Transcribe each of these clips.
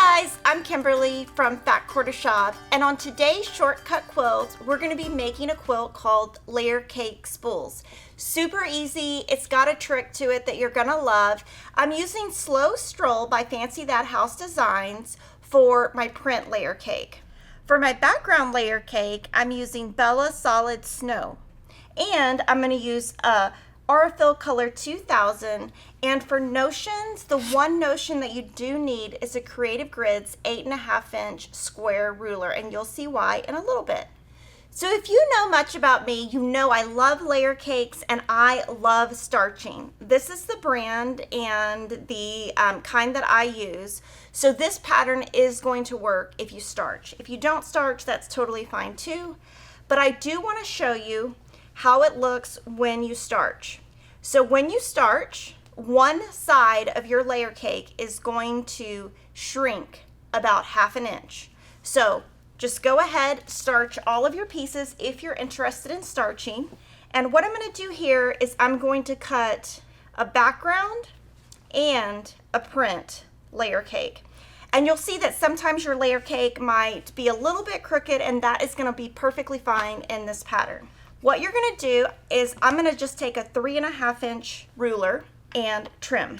guys, I'm Kimberly from Fat Quarter Shop, and on today's Shortcut Quilt, we're going to be making a quilt called Layer Cake Spools. Super easy. It's got a trick to it that you're going to love. I'm using Slow Stroll by Fancy That House Designs for my print layer cake. For my background layer cake, I'm using Bella Solid Snow, and I'm going to use a Aurifil Color 2000. And for notions, the one notion that you do need is a Creative Grids 8.5-inch square ruler, and you'll see why in a little bit. So if you know much about me, you know I love layer cakes and I love starching. This is the brand and the kind that I use. So this pattern is going to work if you starch. If you don't starch, that's totally fine too. But I do want to show you how it looks when you starch. So when you starch, one side of your layer cake is going to shrink about 1/2 inch. So just go ahead, starch all of your pieces if you're interested in starching. And what I'm going to do here is I'm going to cut a background and a print layer cake. And you'll see that sometimes your layer cake might be a little bit crooked, and that is going to be perfectly fine in this pattern. What you're going to do is I'm going to just take a 3.5-inch ruler and trim.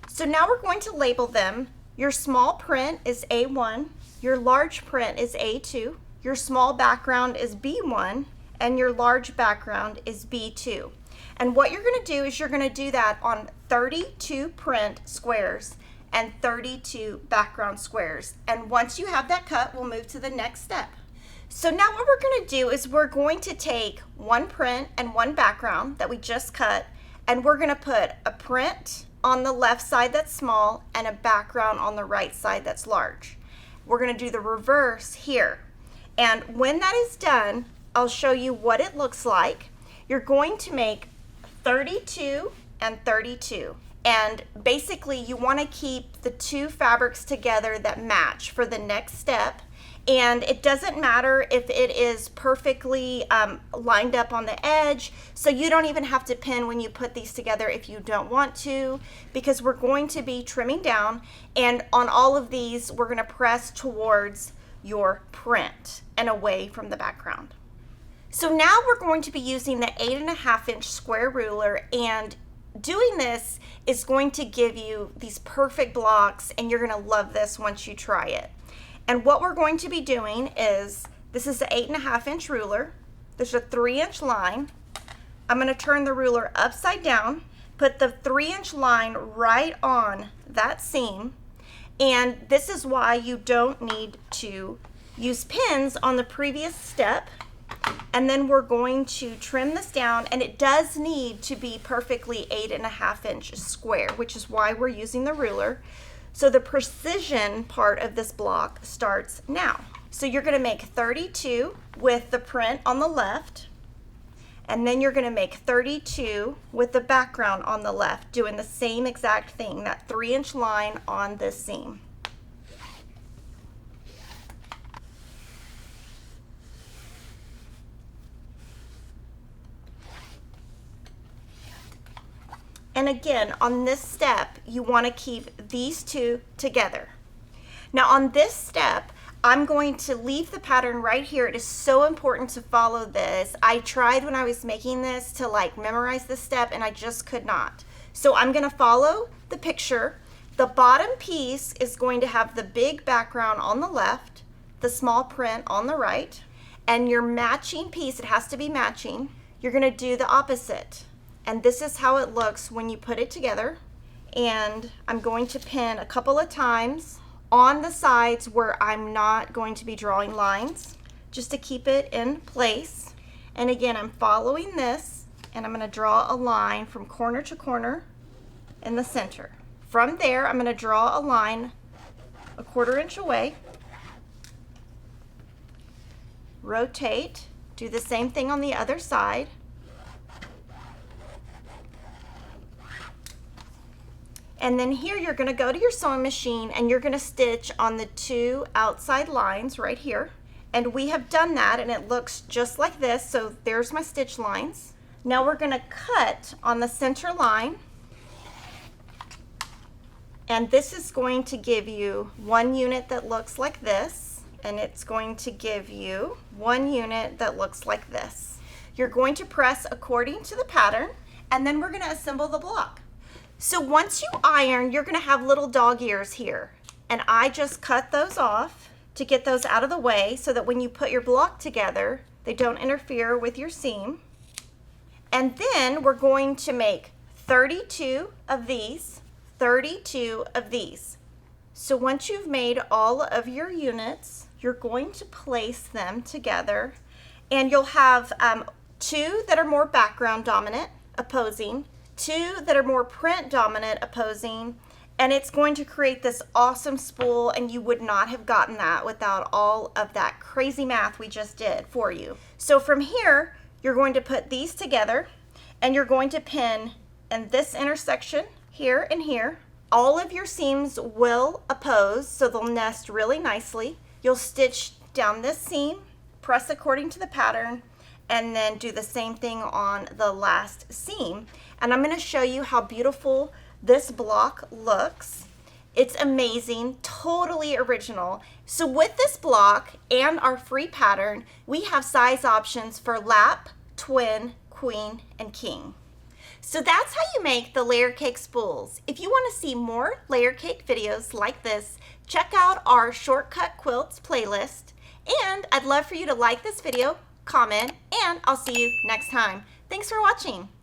So now we're going to label them. Your small print is A1, your large print is A2, your small background is B1, and your large background is B2. And what you're going to do is you're going to do that on 32 print squares and 32 background squares. And once you have that cut, we'll move to the next step. So now what we're going to do is we're going to take one print and one background that we just cut, and we're going to put a print on the left side that's small and a background on the right side that's large. We're going to do the reverse here. And when that is done, I'll show you what it looks like. You're going to make 32 and 32. And basically you want to keep the two fabrics together that match for the next step. And it doesn't matter if it is perfectly lined up on the edge, so you don't even have to pin when you put these together if you don't want to, because we're going to be trimming down, and on all of these we're going to press towards your print and away from the background. So now we're going to be using the 8.5-inch square ruler, and doing this is going to give you these perfect blocks, and you're going to love this once you try it. And what we're going to be doing is, this is the 8.5-inch ruler. There's a 3-inch line. I'm going to turn the ruler upside down, put the 3-inch line right on that seam. And this is why you don't need to use pins on the previous step. And then we're going to trim this down, and it does need to be perfectly 8.5 square, which is why we're using the ruler. So the precision part of this block starts now. So you're going to make 32 with the print on the left, and then you're going to make 32 with the background on the left, doing the same exact thing, that 3-inch line on this seam. And again, on this step, you want to keep these two together. Now on this step, I'm going to leave the pattern right here. It is so important to follow this. I tried when I was making this to memorize this step, and I just could not. So I'm going to follow the picture. The bottom piece is going to have the big background on the left, the small print on the right, and your matching piece, it has to be matching, you're going to do the opposite. And this is how it looks when you put it together. And I'm going to pin a couple of times on the sides where I'm not going to be drawing lines, just to keep it in place. And again, I'm following this, and I'm going to draw a line from corner to corner in the center. From there, I'm going to draw a line a 1/4 inch away, rotate, do the same thing on the other side. And then here you're going to go to your sewing machine, and you're going to stitch on the 2 outside lines right here. And we have done that, and it looks just like this. So there's my stitch lines. Now we're going to cut on the center line, And this is going to give you one unit that looks like this, and it's going to give you one unit that looks like this. You're going to press according to the pattern, and then we're going to assemble the block. So once you iron, you're going to have little dog ears here, and I just cut those off to get those out of the way so that when you put your block together, they don't interfere with your seam. And then we're going to make 32 of these, 32 of these. So once you've made all of your units, you're going to place them together, and you'll have 2 that are more background dominant, opposing, 2 that are more print dominant, opposing, and it's going to create this awesome spool, and you would not have gotten that without all of that crazy math we just did for you. So from here, you're going to put these together, and you're going to pin in this intersection here and here. All of your seams will oppose, so they'll nest really nicely. You'll stitch down this seam, press according to the pattern, and then do the same thing on the last seam. And I'm going to show you how beautiful this block looks. It's amazing, totally original. So with this block and our free pattern, we have size options for lap, twin, queen, and king. So that's how you make the layer cake spools. If you want to see more layer cake videos like this, check out our Shortcut Quilts playlist. And I'd love for you to like this video, comment, and I'll see you next time. Thanks for watching.